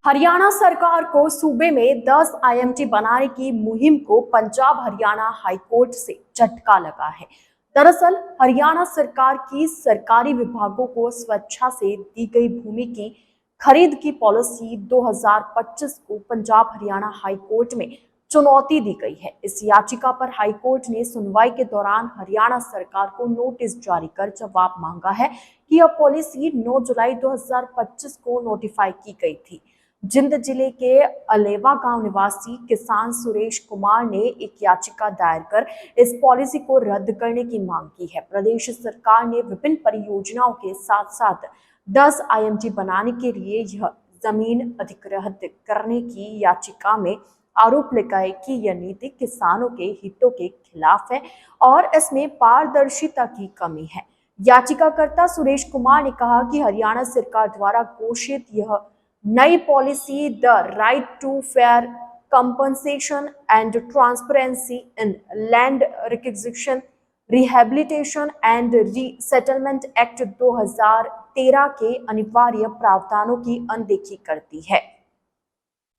हरियाणा सरकार को सूबे में 10 आईएमटी बनाने की मुहिम को पंजाब हरियाणा हाईकोर्ट से झटका लगा है। दरअसल हरियाणा सरकार की सरकारी विभागों को स्वेच्छा से दी गई भूमि की खरीद की पॉलिसी 2025 को पंजाब हरियाणा हाईकोर्ट में चुनौती दी गई है। इस याचिका पर हाईकोर्ट ने सुनवाई के दौरान हरियाणा सरकार को नोटिस जारी कर जवाब मांगा है कि यह पॉलिसी 9 जुलाई 2025 को नोटिफाई की गई थी। जिंद जिले के अलेवा गांव निवासी किसान सुरेश कुमार ने एक याचिका दायर कर इस पॉलिसी को रद्द करने की मांग की है। प्रदेश सरकार ने विभिन्न परियोजनाओं के साथ साथ 10 आईएमटी बनाने के लिए यह जमीन अधिग्रहित करने की याचिका में आरोप लगाए कि यह नीति किसानों के हितों के खिलाफ है और इसमें पारदर्शिता की कमी है। याचिकाकर्ता सुरेश कुमार ने कहा कि हरियाणा सरकार द्वारा घोषित यह नई policy the right to fair compensation and transparency in land requisition rehabilitation and resettlement act 2013 के अनिवार्य प्रावधानों की अनदेखी करती है।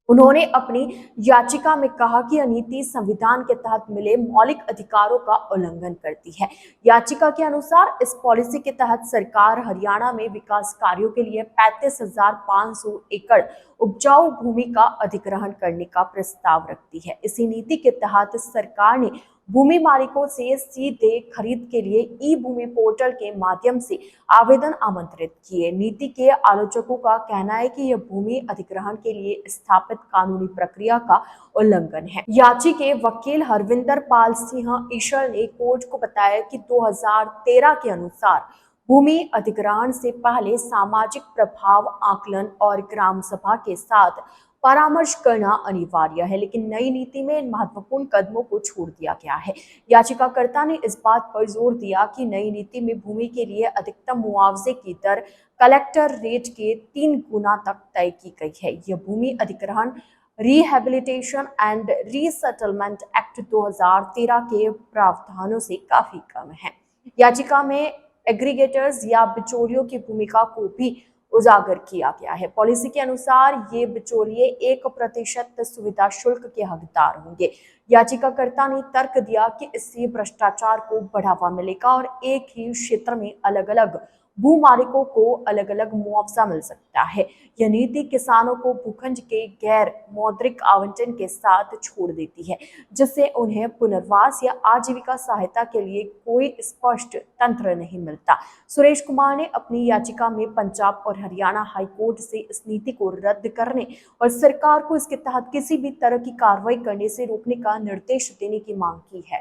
उन्होंने अपनी याचिका में कहा कि यह नीति संविधान के तहत मिले मौलिक अधिकारों का उल्लंघन करती है। याचिका के अनुसार इस पॉलिसी के तहत सरकार हरियाणा में विकास कार्यों के लिए 35,500 एकड़ उपजाऊ भूमि का अधिग्रहण करने का प्रस्ताव रखती है। इसी नीति के तहत सरकार ने भूमि मालिकों से सीधे खरीद के लिए ई भूमि पोर्टल के माध्यम से आवेदन आमंत्रित किए। नीति के आलोचकों का कहना है कि यह भूमि अधिग्रहण के लिए स्थापित कानूनी प्रक्रिया का उल्लंघन है। याची के वकील हरविंदर पाल सिंह ईश्वर ने कोर्ट को बताया कि 2013 के अनुसार भूमि अधिग्रहण से पहले सामाजिक प्रभाव आकलन और ग्राम सभा के साथ परामर्श करना अनिवार्य है, लेकिन नई नीति में इन महत्वपूर्ण कदमों को छोड़ दिया गया है। याचिकाकर्ता ने इस बात पर जोर दिया कि नई नीति में भूमि के लिए अधिकतम मुआवजे की दर कलेक्टर रेट के 3 गुना तक तय की गई है। यह भूमि अधिग्रहण रिहेबिलिटेशन एंड रीसेटलमेंट एक्ट 2013 के प्रावधानों से काफी कम है। याचिका में एग्रीगेटर्स या बिचौलियों की भूमिका को भी उजागर किया गया है। पॉलिसी के अनुसार ये बिचौलिए 1% सुविधा शुल्क के हकदार होंगे। याचिकाकर्ता ने तर्क दिया कि इससे भ्रष्टाचार को बढ़ावा मिलेगा और एक ही क्षेत्र में अलग अलग भू मालिकों को अलग अलग मुआवजा मिल सकता है। यह नीति किसानों को भूखंड के गैर मौद्रिक आवंटन के साथ छोड़ देती है, जिससे उन्हें पुनर्वास या आजीविका सहायता के लिए कोई स्पष्ट तंत्र नहीं मिलता। सुरेश कुमार ने अपनी याचिका में पंजाब और हरियाणा हाईकोर्ट से इस नीति को रद्द करने और सरकार को इसके तहत किसी भी तरह की कार्रवाई करने से रोकने का निर्देश देने की मांग की है।